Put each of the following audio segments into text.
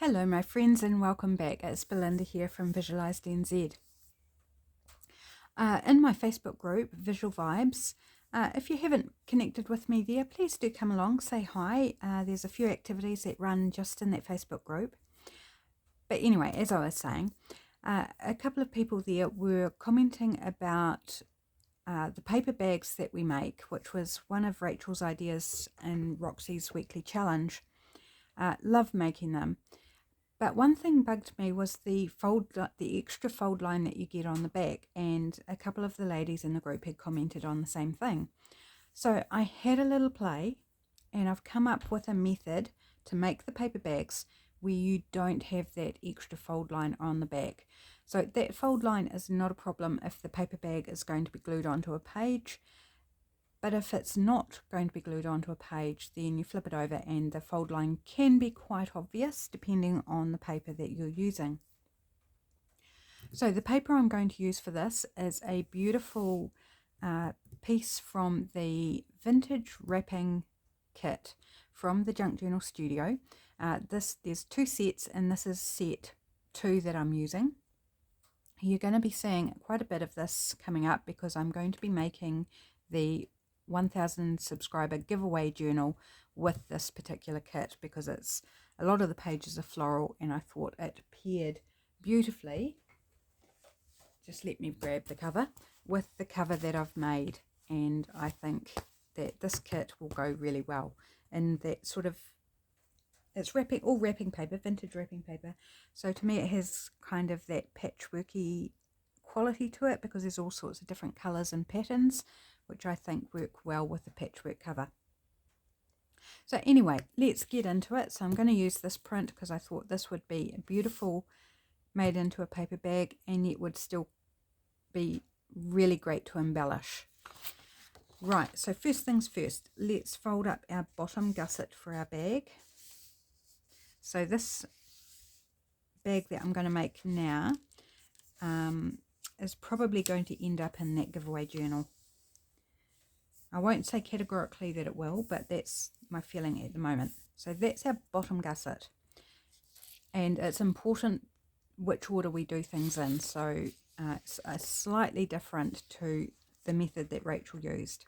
Hello my friends and welcome back. It's Belinda here from Visualised NZ. In my Facebook group, Visual Vibes, if you haven't connected with me there, please do come along, say hi. There's a few activities that run just in that Facebook group. But anyway, as I was saying, a couple of people there were commenting about the paper bags that we make, which was one of Rachel's ideas in Roxy's weekly challenge. Love making them. But one thing bugged me was the extra fold line that you get on the back, and a couple of the ladies in the group had commented on the same thing. So I had a little play, and I've come up with a method to make the paper bags where you don't have that extra fold line on the back. So that fold line is not a problem if the paper bag is going to be glued onto a page. But if it's not going to be glued onto a page, then you flip it over and the fold line can be quite obvious depending on the paper that you're using. So the paper I'm going to use for this is a beautiful piece from the vintage wrapping kit from the Junk Journal Studio. There's two sets, and this is set 2 that I'm using. You're going to be seeing quite a bit of this coming up because I'm going to be making the 1000 subscriber giveaway journal with this particular kit, because it's a lot of the pages are floral and I thought it paired beautifully. Just let me grab the cover with the cover that I've made, and I think that this kit will go really well in that sort of, it's all wrapping paper, vintage wrapping paper, so to me it has kind of that patchworky quality to it because there's all sorts of different colors and patterns which I think work well with the patchwork cover. So anyway, let's get into it. So I'm going to use this print because I thought this would be beautiful made into a paper bag, and yet would still be really great to embellish. Right, so first things first, let's fold up our bottom gusset for our bag. So this bag that I'm going to make now is probably going to end up in that giveaway journal. I won't say categorically that it will, but that's my feeling at the moment. So that's our bottom gusset, and it's important which order we do things in, so it's slightly different to the method that Rachel used.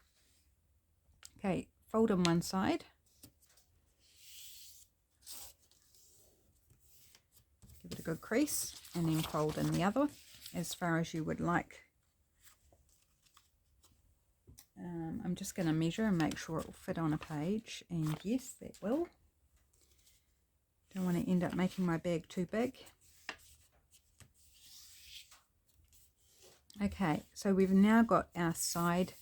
Okay, fold on one side, give it a good crease, and then fold in the other as far as you would like. I'm just going to measure and make sure it will fit on a page, and yes, that will. Don't want to end up making my bag too big. Okay, so we've now got our side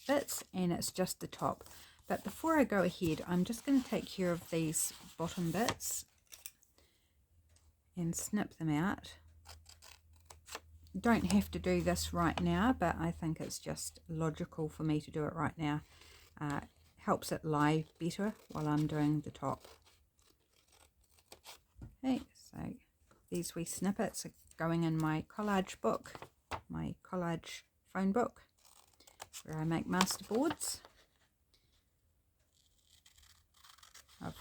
bits, and it's just the top. But before I go ahead, I'm just going to take care of these bottom bits and snip them out. Don't have to do this right now, but I think it's just logical for me to do it right now. Helps it lie better while I'm doing the top. Okay, so these wee snippets are going in my collage book, my collage phone book, where I make master boards. I'm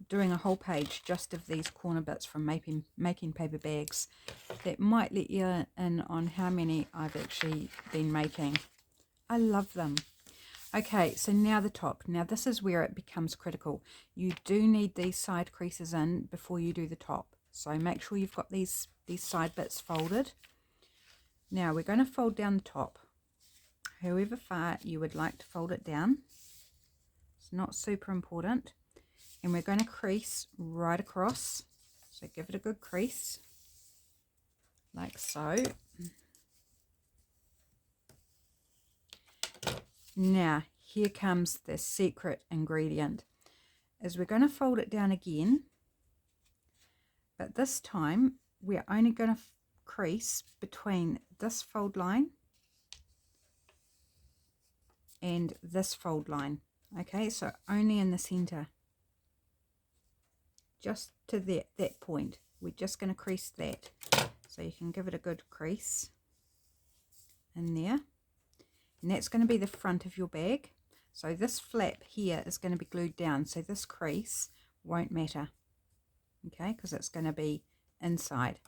doing a whole page just of these corner bits from making paper bags. That might let you in on how many I've actually been making. I love them. Okay, so now the top. Now this is where it becomes critical. You do need these side creases in before you do the top. So make sure you've got these side bits folded. Now we're going to fold down the top, however far you would like to fold it down. It's not super important. And we're going to crease right across. So give it a good crease, like so. Now here comes the secret ingredient, is we're going to fold it down again, but this time we're only going to crease between this fold line and this fold line. Okay, so only in the center, just to that point. We're just going to crease that, so you can give it a good crease in there, and that's going to be the front of your bag. So this flap here is going to be glued down, so this crease won't matter. okay, because it's going to be inside.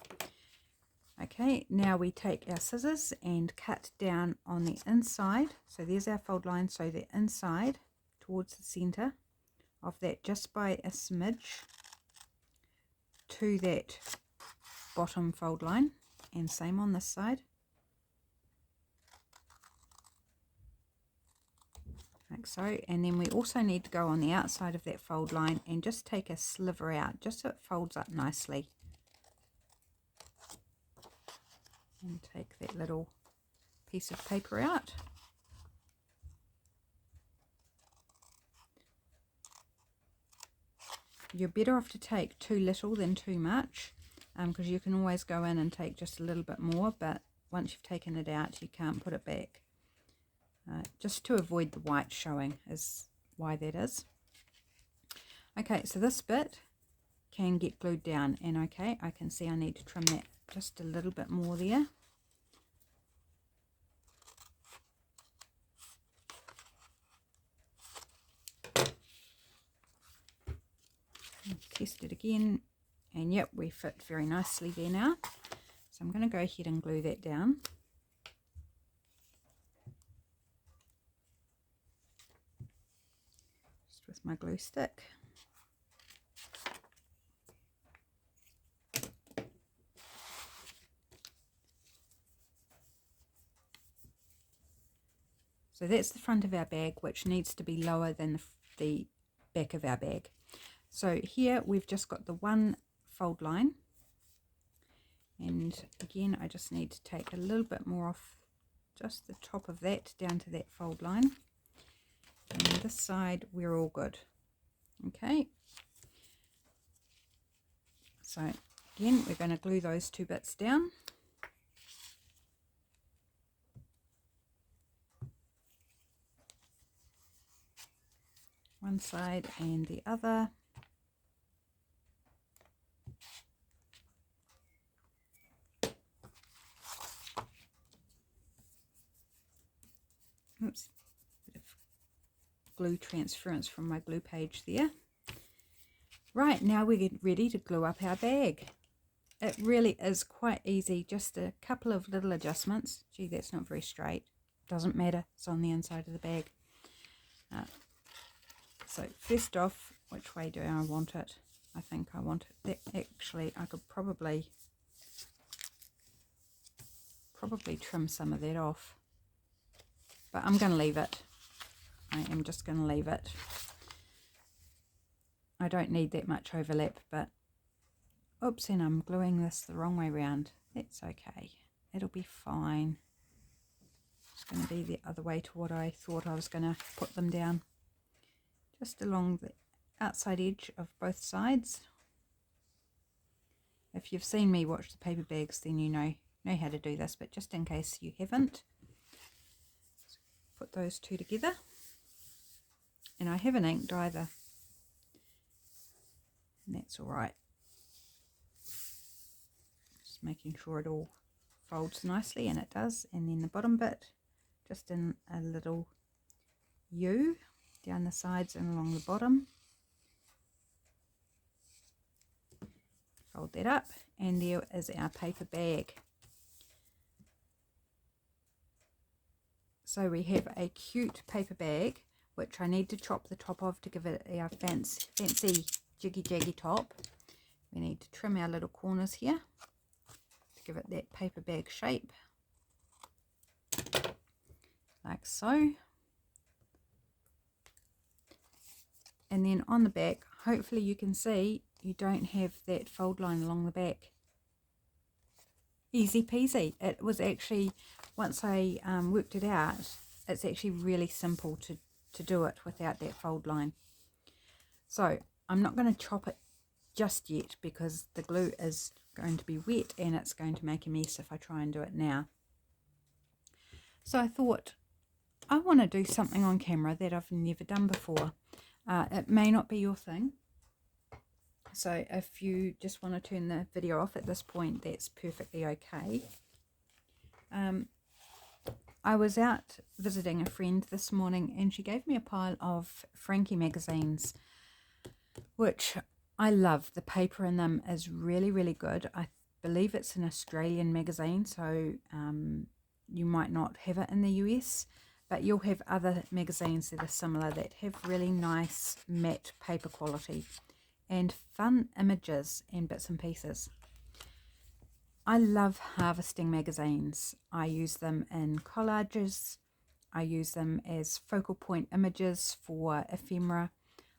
Okay, now we take our scissors and cut down on the inside. So there's our fold line, so the inside towards the center of that, just by a smidge to that bottom fold line, and same on this side, like so. And then we also need to go on the outside of that fold line and just take a sliver out, just so it folds up nicely. And take that little piece of paper out. You're better off to take too little than too much, because you can always go in and take just a little bit more, but once you've taken it out you can't put it back. Just to avoid the white showing is why that is. Okay, so this bit can get glued down, and okay, I can see I need to trim that just a little bit more there. Test it again, and yep, we fit very nicely there now. So I'm going to go ahead and glue that down. Just with my glue stick. So that's the front of our bag, which needs to be lower than the back of our bag. So here we've just got the one fold line, and again I just need to take a little bit more off just the top of that down to that fold line, and this side we're all good. Okay, so again we're going to glue those two bits down. One side and the other. Oops, bit of glue transference from my glue page there. Right, now we get ready to glue up our bag. It really is quite easy, just a couple of little adjustments. Gee, that's not very straight. Doesn't matter, it's on the inside of the bag. So first off, which way do I want it? I think I want it that. Actually, I could probably trim some of that off, but I'm going to leave it. I am just going to leave it. I don't need that much overlap, but oops, and I'm gluing this the wrong way around. That's okay, it'll be fine. It's going to be the other way to what I thought I was going to put them down. Just along the outside edge of both sides. If you've seen me watch the paper bags, then you know how to do this, but just in case you haven't, put those two together. And I haven't inked either, and that's all right. Just making sure it all folds nicely, and it does. And then the bottom bit, just in a little U down the sides and along the bottom. Fold that up, and there is our paper bag. So we have a cute paper bag, which I need to chop the top of to give it our fancy jiggy jaggy top. We need to trim our little corners here to give it that paper bag shape, like so. And then on the back, hopefully you can see you don't have that fold line along the back. Easy peasy. It was actually, once I worked it out, it's actually really simple to do it without that fold line. So I'm not going to chop it just yet because the glue is going to be wet and it's going to make a mess if I try and do it now. So I thought I want to do something on camera that I've never done before. It may not be your thing, so if you just want to turn the video off at this point, that's perfectly okay. I was out visiting a friend this morning and she gave me a pile of Frankie magazines, which I love the paper in them is really, really good. I believe it's an Australian magazine, so you might not have it in the US, but you'll have other magazines that are similar that have really nice matte paper quality and fun images and bits and pieces. I love harvesting magazines. I use them in collages. I use them as focal point images for ephemera.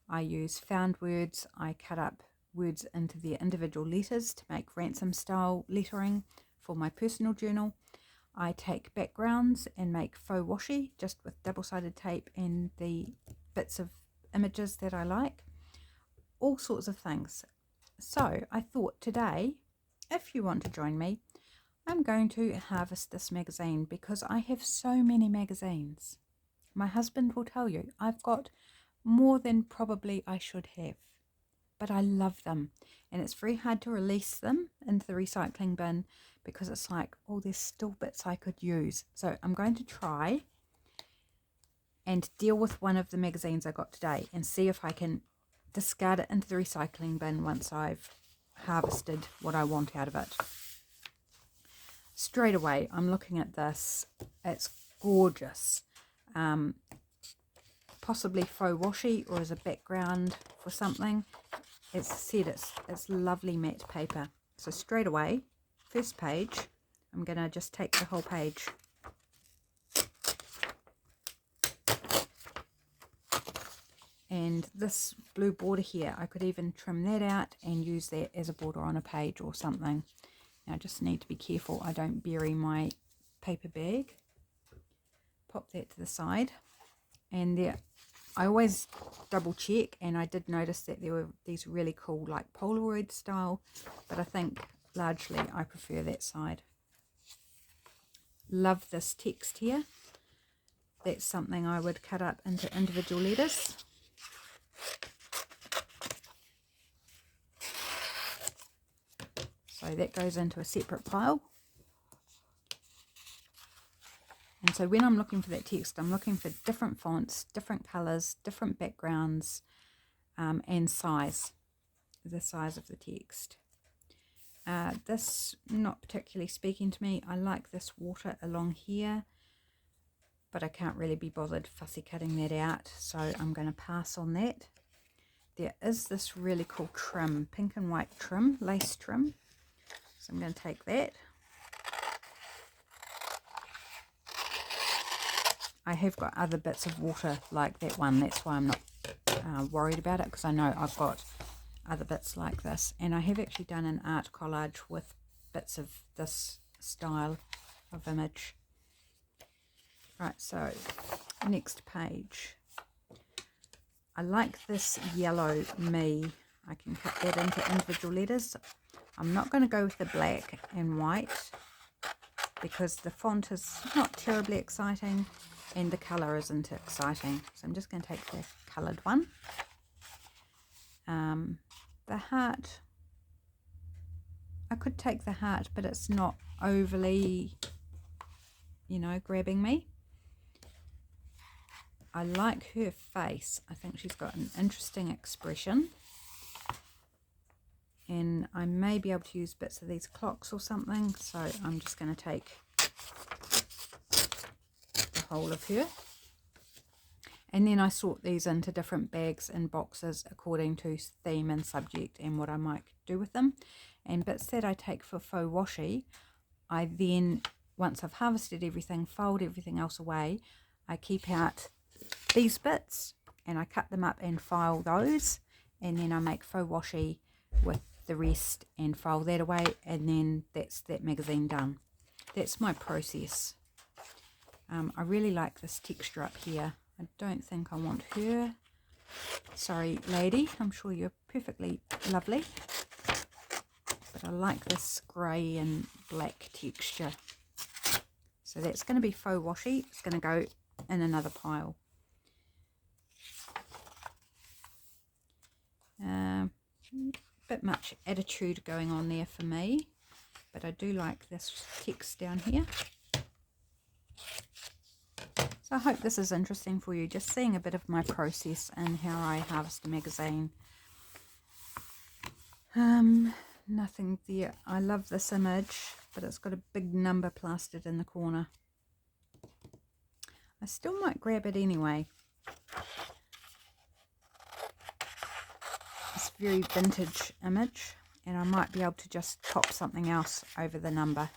I use found words. I cut up words into their individual letters to make ransom style lettering for my personal journal. I take backgrounds and make faux washi just with double-sided tape and the bits of images that I like. All sorts of things. So I thought today, if you want to join me, I'm going to harvest this magazine because I have so many magazines. My husband will tell you I've got more than probably I should have, but I love them, and it's very hard to release them into the recycling bin because it's like, oh, there's still bits I could use. So I'm going to try and deal with one of the magazines I got today and see if I can discard it into the recycling bin once I've harvested what I want out of it. Straight away, I'm looking at this. It's gorgeous. Possibly faux washi or as a background for something. It's said it's lovely matte paper. So straight away, first page, I'm going to just take the whole page. And this blue border here, I could even trim that out and use that as a border on a page or something. Now I just need to be careful I don't bury my paper bag. Pop that to the side. And there, I always double check, and I did notice that there were these really cool like Polaroid style, but I think largely I prefer that side. Love this text here. That's something I would cut up into individual letters. So that goes into a separate pile. And so when I'm looking for that text, I'm looking for different fonts, different colours, different backgrounds, and size, the size of the text. This not particularly speaking to me. I like this water along here, but I can't really be bothered fussy cutting that out, so I'm going to pass on that. There is this really cool trim, pink and white trim, lace trim. So I'm going to take that. I have got other bits of water like that one. That's why I'm not worried about it, because I know I've got other bits like this. And I have actually done an art collage with bits of this style of image. Right, so next page. I like this yellow me. I can cut that into individual letters. I'm not going to go with the black and white because the font is not terribly exciting and the colour isn't exciting. So I'm just going to take the coloured one. The heart, I could take the heart, but it's not overly, grabbing me. I like her face. I think she's got an interesting expression. And I may be able to use bits of these clocks or something, so I'm just going to take the whole of her. And then I sort these into different bags and boxes according to theme and subject and what I might do with them. And bits that I take for faux washi, I then, once I've harvested everything, fold everything else away, I keep out these bits and I cut them up and file those, and then I make faux washi with the rest and file that away, and then that's that magazine done. That's my process. I really like this texture up here. I don't think I want her. Sorry lady, I'm sure you're perfectly lovely, but I like this grey and black texture. So that's going to be faux washi. It's going to go in another pile. Bit much attitude going on there for me, but I do like this text down here. So I hope this is interesting for you, just seeing a bit of my process and how I harvest a magazine. Nothing there. I love this image, but it's got a big number plastered in the corner. I still might grab it anyway. It's a very vintage image, and I might be able to just pop something else over the number.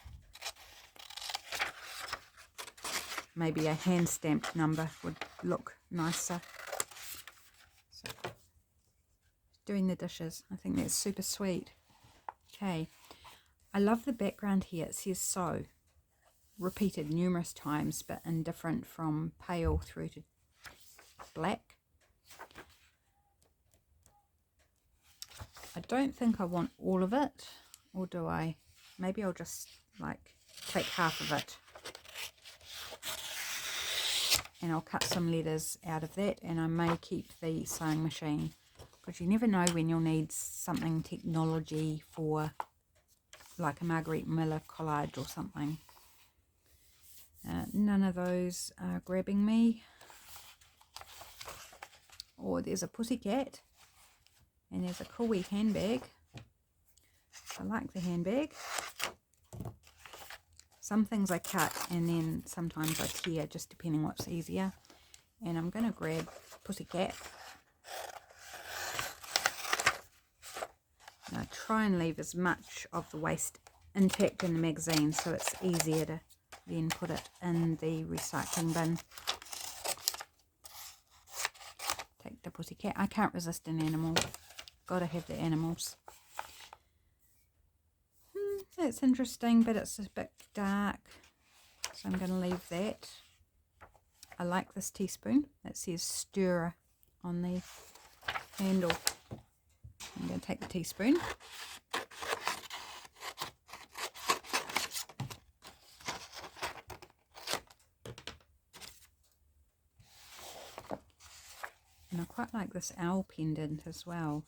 Maybe a hand stamped number would look nicer. So, doing the dishes, I think that's super sweet. Okay, I love the background here. It says "so," repeated numerous times, but indifferent from pale through to black. I don't think I want all of it, or do I? Maybe I'll just like take half of it, and I'll cut some letters out of that, and I may keep the sewing machine, because you never know when you'll need something technology for, like a Margaret Miller collage or something. None of those are grabbing me. Or there's a pussycat, and there's a cool wee handbag. I like the handbag. Some things I cut, and then sometimes I tear, just depending what's easier. And I'm going to grab pussycat. And I try and leave as much of the waste intact in the magazine, so it's easier to then put it in the recycling bin. Take the pussycat. I can't resist an animal. Gotta have the animals. That's interesting, but it's a bit dark, so I'm going to leave that. I like this teaspoon. It says stirrer on the handle. I'm going to take the teaspoon. And I quite like this owl pendant as well.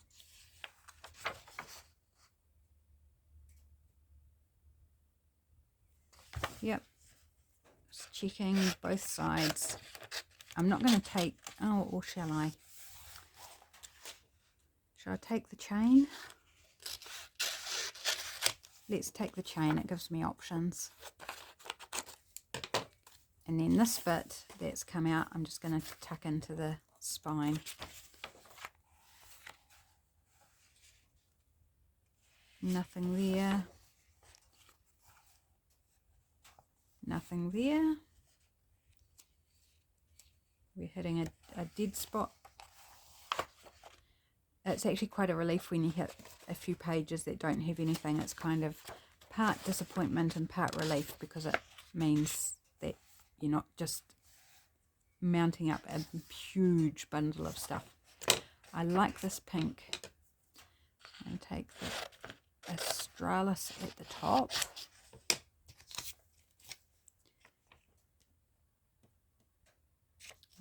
Yep, just checking both sides. I'm not going to take, oh, or shall I? Shall I take the chain? Let's take the chain, it gives me options. And then this bit that's come out, I'm just going to tuck into the spine. Nothing there. Nothing there. We're hitting a dead spot. It's actually quite a relief when you hit a few pages that don't have anything. It's kind of part disappointment and part relief, because it means that you're not just mounting up a huge bundle of stuff. I like this pink. And take the Australis at the top.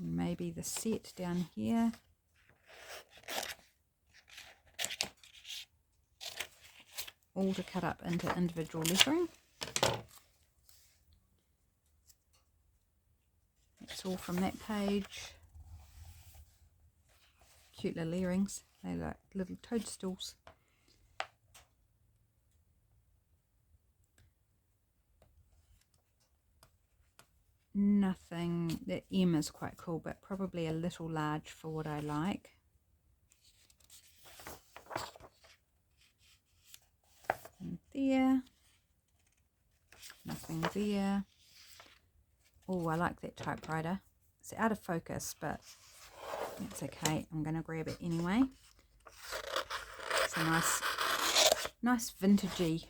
Maybe the set down here. All to cut up into individual lettering. That's all from that page. Cute little earrings. They look like little toadstools. Nothing. The M is quite cool, but probably a little large for what I like. And there. Nothing there. Oh, I like that typewriter. It's out of focus, but it's okay. I'm going to grab it anyway. It's a nice vintagey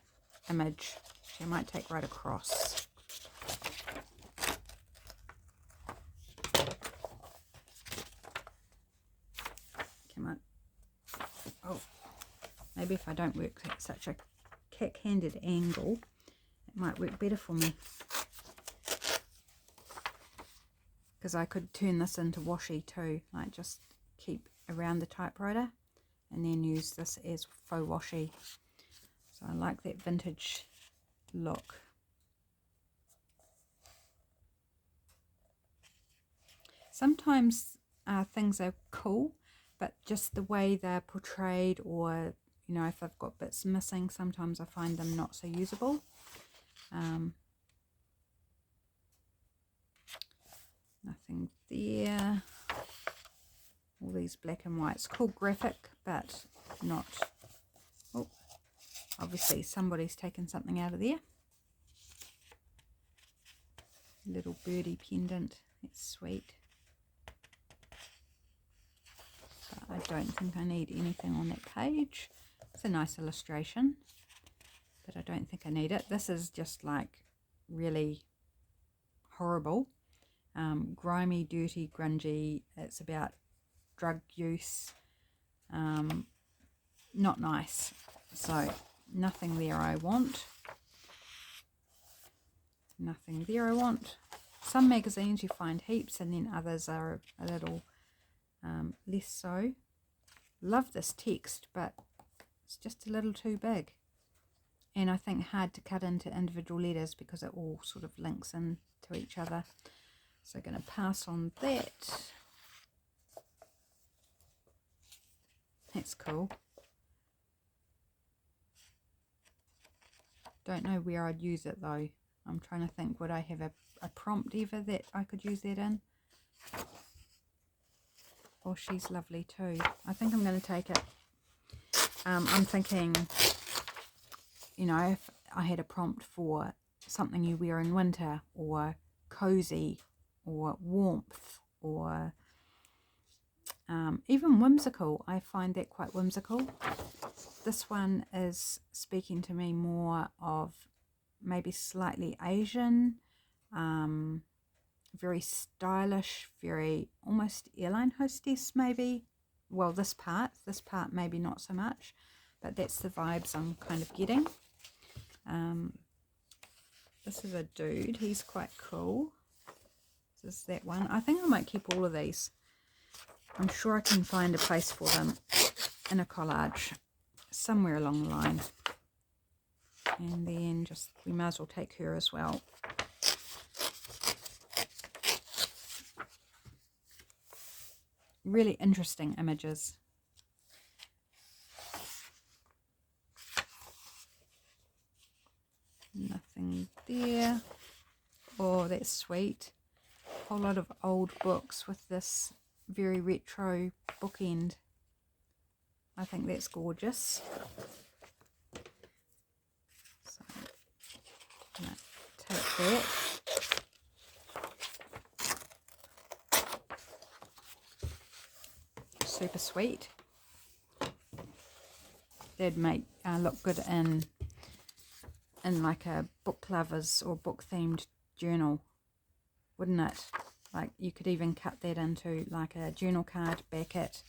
image, which I might take right across. Come on. Oh, maybe if I don't work at such a cack-handed angle, it might work better for me. Because I could turn this into washi too, like just keep around the typewriter and then use this as faux washi. So I like that vintage look. Sometimes things are cool, but just the way they're portrayed or you know, if I've got bits missing, sometimes I find them not so usable. Nothing there. All these black and whites. Cool graphic, but not... Oh, obviously somebody's taken something out of there. Little birdie pendant. It's sweet. But I don't think I need anything on that page. It's a nice illustration, but I don't think I need it. This is just like really horrible. Grimy, dirty, grungy. It's about drug use. Not nice. So nothing there I want. Nothing there I want. Some magazines you find heaps, and then others are a little less so. Love this text, but it's just a little too big, and I think hard to cut into individual letters because it all sort of links into each other. So going to pass on that. That's cool. Don't know where I'd use it though. I'm trying to think, would I have a prompt ever that I could use that in? Oh, she's lovely too. I think I'm going to take it. I'm thinking, you know, if I had a prompt for something you wear in winter, or cozy, or warmth, or even whimsical. I find that quite whimsical. This one is speaking to me more of maybe slightly Asian, very stylish, very almost airline hostess maybe. Well, this part maybe not so much, but that's the vibes I'm kind of getting. This is a dude. He's quite cool. This is that one. I think I might keep all of these. I'm sure I can find a place for them in a collage somewhere along the line. And then just, we might as well take her as well. Really interesting images. Nothing there. Oh, that's sweet. Whole lot of old books with this very retro bookend. I think that's gorgeous. So I'm going to take that. Super sweet. They'd make look good in like a book lovers or book themed journal, wouldn't it? Like you could even cut that into like a journal card, back it,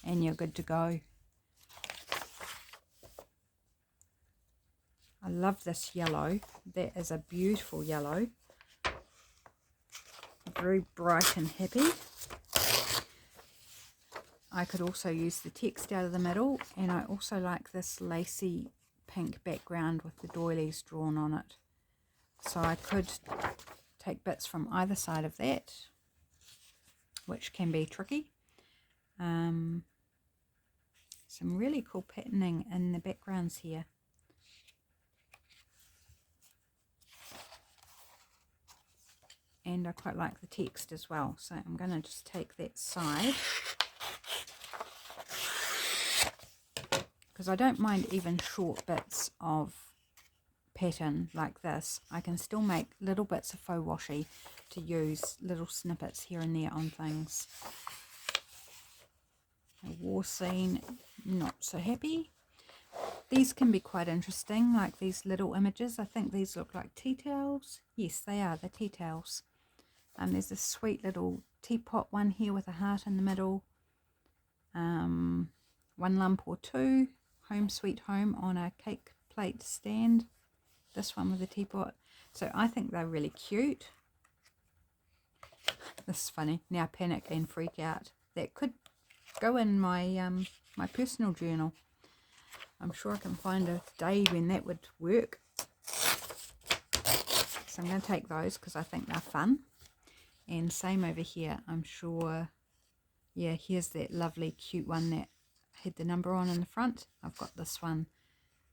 and you're good to go. I love this yellow. That is a beautiful yellow. Very bright and happy. I could also use the text out of the middle, and I also like this lacy pink background with the doilies drawn on it. So I could take bits from either side of that, which can be tricky. Some really cool patterning in the backgrounds here. And I quite like the text as well, so I'm going to just take that side, because I don't mind even short bits of pattern like this. I can still make little bits of faux washi to use, little snippets here and there on things. A war scene, not so happy. These can be quite interesting, like these little images. I think these look like tea towels. Yes, they are, the tea towels. There's a sweet little teapot one here with a heart in the middle. One lump or two. Home sweet home on a cake plate stand. This one with a teapot. So I think they're really cute. This is funny. Now panic and freak out. That could go in my my personal journal. I'm sure I can find a day when that would work. So I'm going to take those because I think they're fun. And same over here. I'm sure, yeah, here's that lovely cute one that had the number on in the front. I've got this one,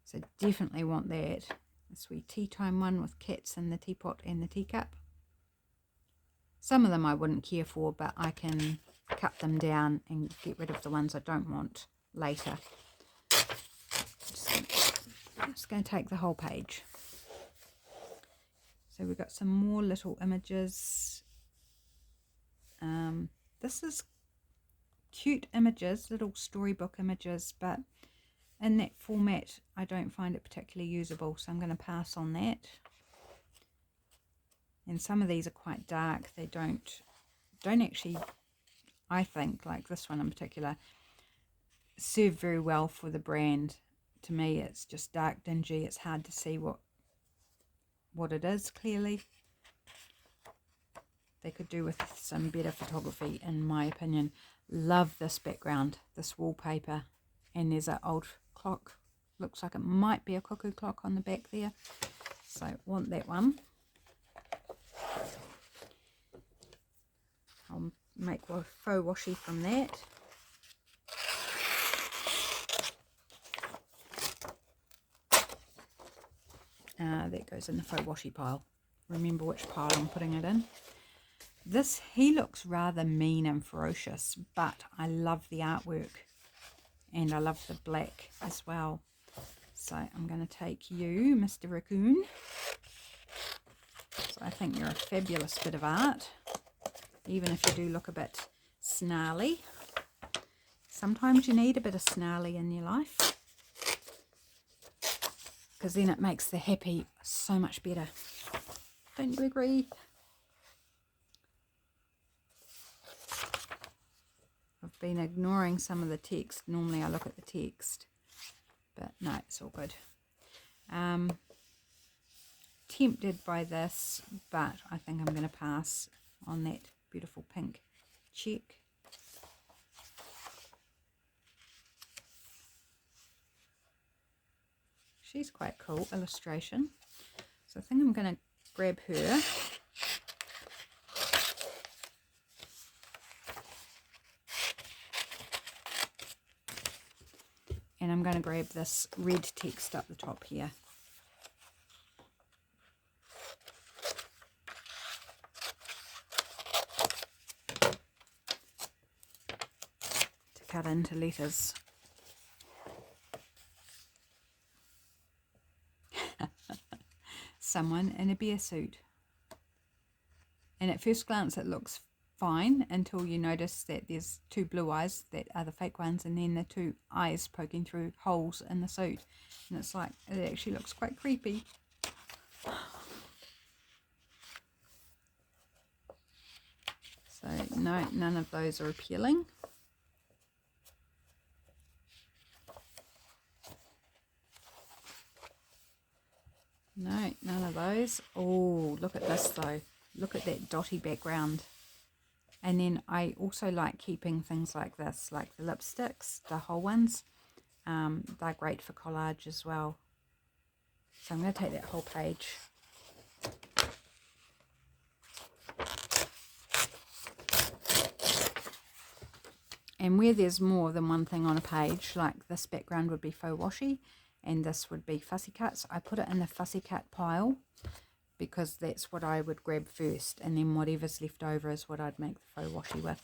so definitely want that. This wee tea time one with cats in the teapot and the teacup. Some of them I wouldn't care for, but I can cut them down and get rid of the ones I don't want later. Just going to take the whole page. So we've got some more little images. This is cute images, little storybook images, but in that format I don't find it particularly usable, so I'm going to pass on that. And some of these are quite dark. They don't actually, I think, like this one in particular, serve very well for the brand. To me, it's just dark, dingy. It's hard to see what it is clearly. They could do with some better photography, in my opinion. Love this background, this wallpaper, and there's an old clock. Looks like it might be a cuckoo clock on the back there. So want that one. I'll make a faux washi from that. That goes in the faux washi pile. Remember which pile I'm putting it in. He looks rather mean and ferocious, but I love the artwork and I love the black as well. So I'm going to take you, Mr. Raccoon. So I think you're a fabulous bit of art, even if you do look a bit snarly. Sometimes you need a bit of snarly in your life, because then it makes the happy so much better. Don't you agree? I've been ignoring some of the text. Normally I look at the text, but no, it's all good. Tempted by this, but I think I'm going to pass on that beautiful pink check. She's quite cool illustration. So I think I'm going to grab her. And I'm going to grab this red text up the top here. To cut into letters. Someone in a bear suit. And at first glance it looks fine until you notice that there's two blue eyes that are the fake ones, and then the two eyes poking through holes in the suit, and it's like, it actually looks quite creepy. So no, none of those are appealing. No, none of those. Oh, look at this though. Look at that dotty background. And then I also like keeping things like this, like the lipsticks, the whole ones. They're great for collage as well. So I'm going to take that whole page. And where there's more than one thing on a page, like this background would be faux washi and this would be fussy cuts, I put it in the fussy cut pile because that's what I would grab first, and then whatever's left over is what I'd make the faux washi with.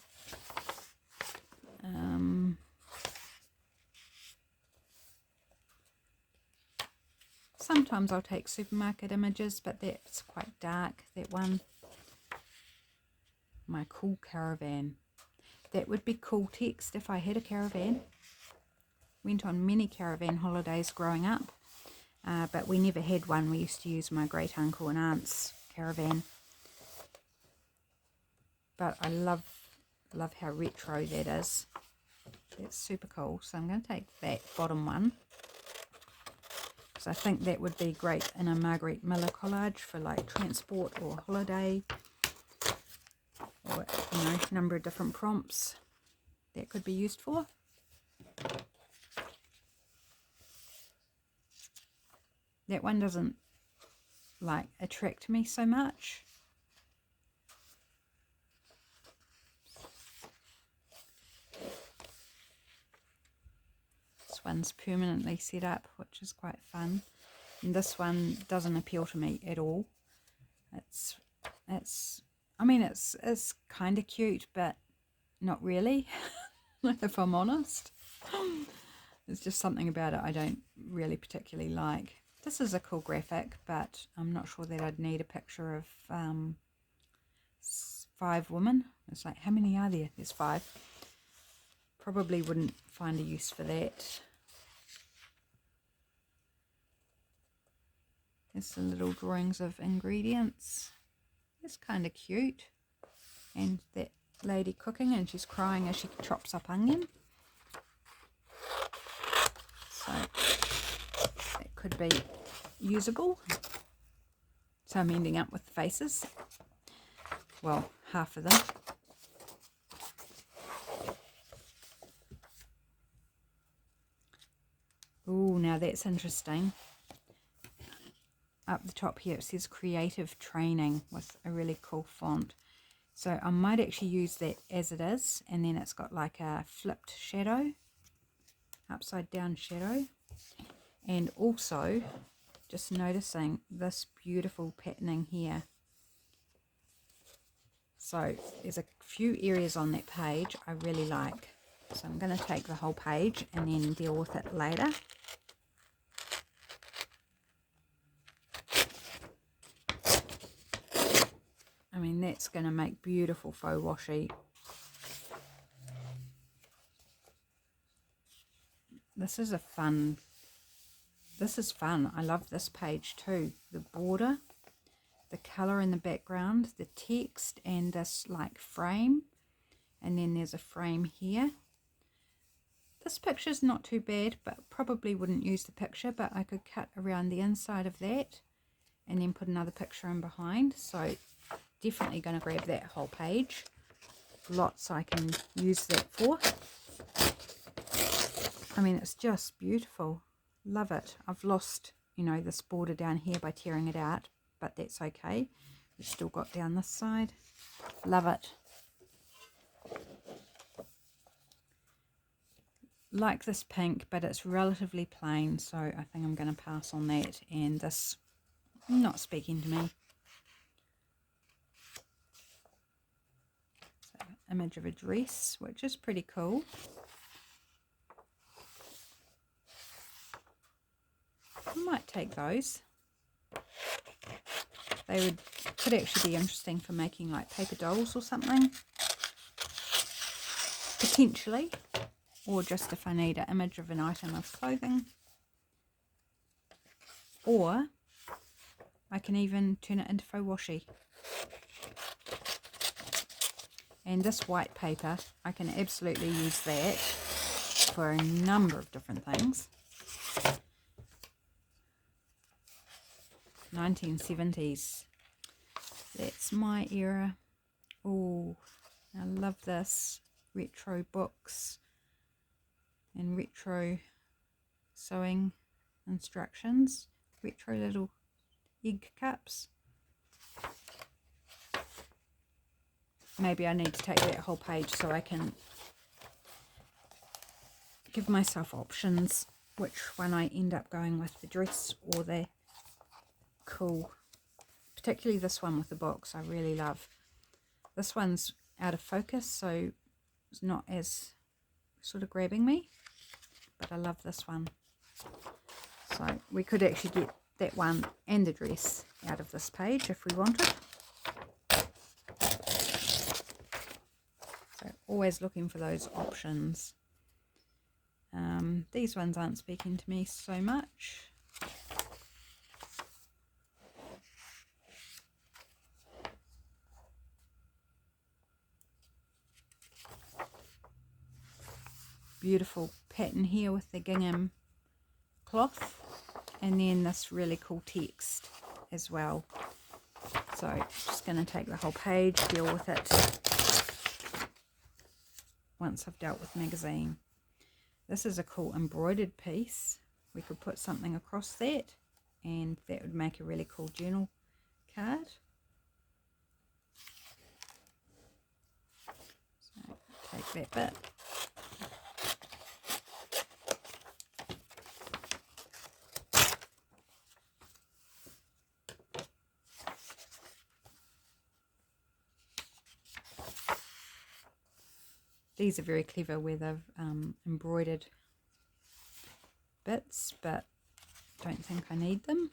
Sometimes I'll take supermarket images, but that's quite dark, that one. My cool caravan. That would be cool text if I had a caravan. Went on many caravan holidays growing up, but we never had one. We used to use my great uncle and aunt's caravan. But I love how retro that is. That's super cool. So I'm going to take that bottom one, because I think that would be great in a Margaret Miller collage for like transport or holiday, or number of different prompts that could be used for. That one doesn't like attract me so much. this one's permanently set up, which is quite fun. And this one doesn't appeal to me at all. I mean, it's kind of cute, but not really, if I'm honest. There's just something about it I don't really particularly like. This is a cool graphic, but I'm not sure that I'd need a picture of 5 women. It's like, how many are there? There's 5. Probably wouldn't find a use for that. There's some little drawings of ingredients. It's kind of cute. And that lady cooking, and she's crying as she chops up onion. So that could be usable. So I'm ending up with the faces. Well, half of them. Oh, now that's interesting. Up the top here it says creative training with a really cool font. So I might actually use that as it is, and then it's got like a flipped shadow, upside down shadow. And also just noticing this beautiful patterning here. So there's a few areas on that page I really like. So I'm going to take the whole page and then deal with it later. I mean, that's going to make beautiful faux washi. This is fun. I love this page too. The border, the colour in the background, the text, and this like frame. And then there's a frame here. This picture's not too bad, but probably wouldn't use the picture, but I could cut around the inside of that and then put another picture in behind. So definitely going to grab that whole page. Lots I can use that for. I mean, it's just beautiful. Love it. I've lost, you know, this border down here by tearing it out, but that's okay. We've still got down this side. Love it. Like this pink, but it's relatively plain, so I think I'm going to pass on that. And this, not speaking to me. So, image of a dress, which is pretty cool. I might take those. They could actually be interesting for making like paper dolls or something. Potentially. Or just if I need an image of an item of clothing. Or I can even turn it into faux washi. And this white paper, I can absolutely use that for a number of different things. 1970s. That's my era. Oh, I love this. Retro books and retro sewing instructions. Retro little egg cups. Maybe I need to take that whole page so I can give myself options which one I end up going with, the dress or the cool. Particularly this one with the box I really love. This one's out of focus, so it's not as sort of grabbing me, but I love this one. So we could actually get that one and the dress out of this page if we wanted. So always looking for those options. These ones aren't speaking to me so much. Beautiful pattern here with the gingham cloth, and then this really cool text as well. So just going to take the whole page, deal with it once I've dealt with magazine. This is a cool embroidered piece. We could put something across that and that would make a really cool journal card. So take that bit. These are very clever where they've embroidered bits, but don't think I need them.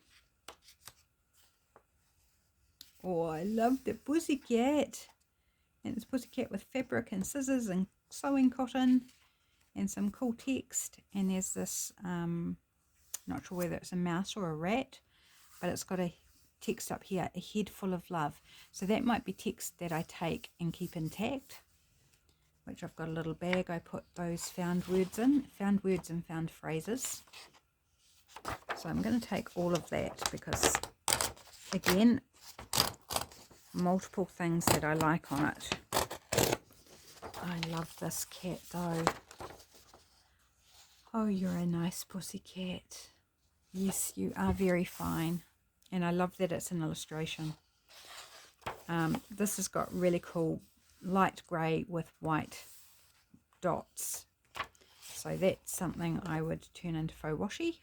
Oh, I love the pussycat. And it's pussycat with fabric and scissors and sewing cotton and some cool text. And there's this, not sure whether it's a mouse or a rat, but it's got a text up here, a head full of love. So that might be text that I take and keep intact, which I've got a little bag I put those found words and found phrases. So I'm going to take all of that because, again, multiple things that I like on it. I love this cat though. Oh, you're a nice pussycat. Yes, you are very fine. And I love that it's an illustration. This has got really cool light grey with white dots. So that's something I would turn into faux washi.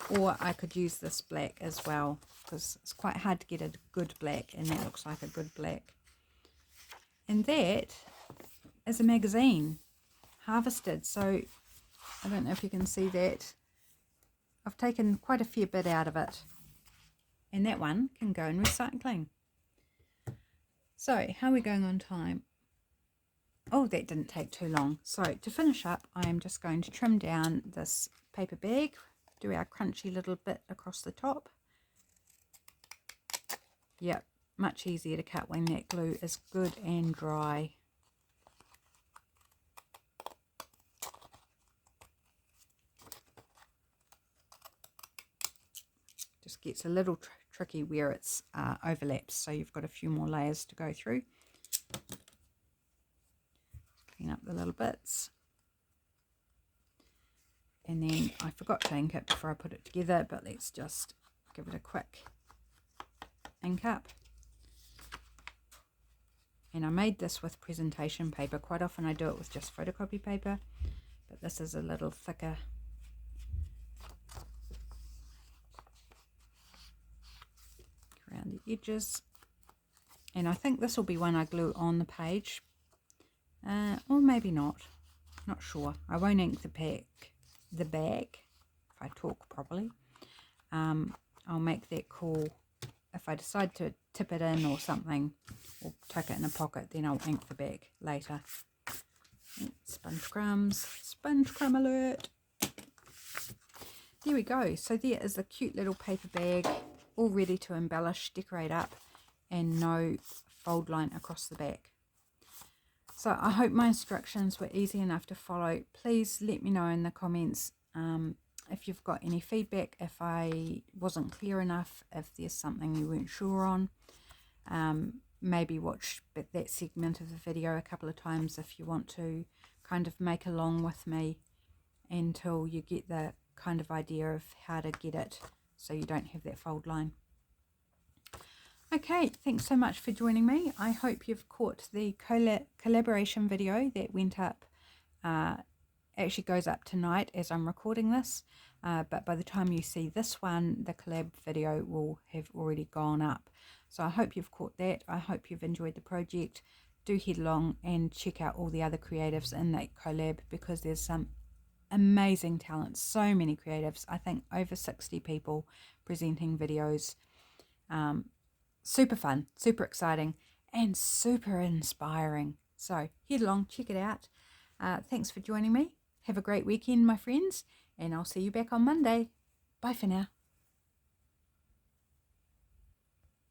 Or I could use this black as well, because it's quite hard to get a good black, and that looks like a good black. And that is a magazine, harvested. So I don't know if you can see that. I've taken quite a fair bit out of it. And that one can go in recycling. So how are we going on time? Oh, that didn't take too long. So to finish up, I am just going to trim down this paper bag. Do our crunchy little bit across the top. Yep, much easier to cut when that glue is good and dry. Just gets a little tricky where it's overlaps, so you've got a few more layers to go through. Clean up the little bits. And then I forgot to ink it before I put it together, but let's just give it a quick ink up. And I made this with presentation paper. Quite often I do it with just photocopy paper, but this is a little thicker. Around the edges. And I think this will be one I glue on the page, or maybe not. Not sure. I won't ink the bag, if I talk properly. I'll make that call. If I decide to tip it in or something, or tuck it in a pocket, then I'll ink the bag later. Sponge crumb alert. There we go. So there is a cute little paper bag, all ready to embellish, decorate up, and no fold line across the back. So I hope my instructions were easy enough to follow. Please let me know in the comments if you've got any feedback, if I wasn't clear enough, if there's something you weren't sure on. Maybe watch that segment of the video a couple of times if you want to kind of make along with me until you get the kind of idea of how to get it so you don't have that fold line. Okay, thanks so much for joining me. I hope you've caught the collaboration video that went up. Actually goes up tonight as I'm recording this, but by the time you see this one, the collab video will have already gone up. So I hope you've caught that. I hope you've enjoyed the project. Do head along and check out all the other creatives in that collab, because there's some amazing talent. So many creatives. I think over 60 people presenting videos. Super fun, super exciting, and super inspiring. So head along, check it out. Thanks for joining me. Have a great weekend, my friends, and I'll see you back on Monday. Bye for now.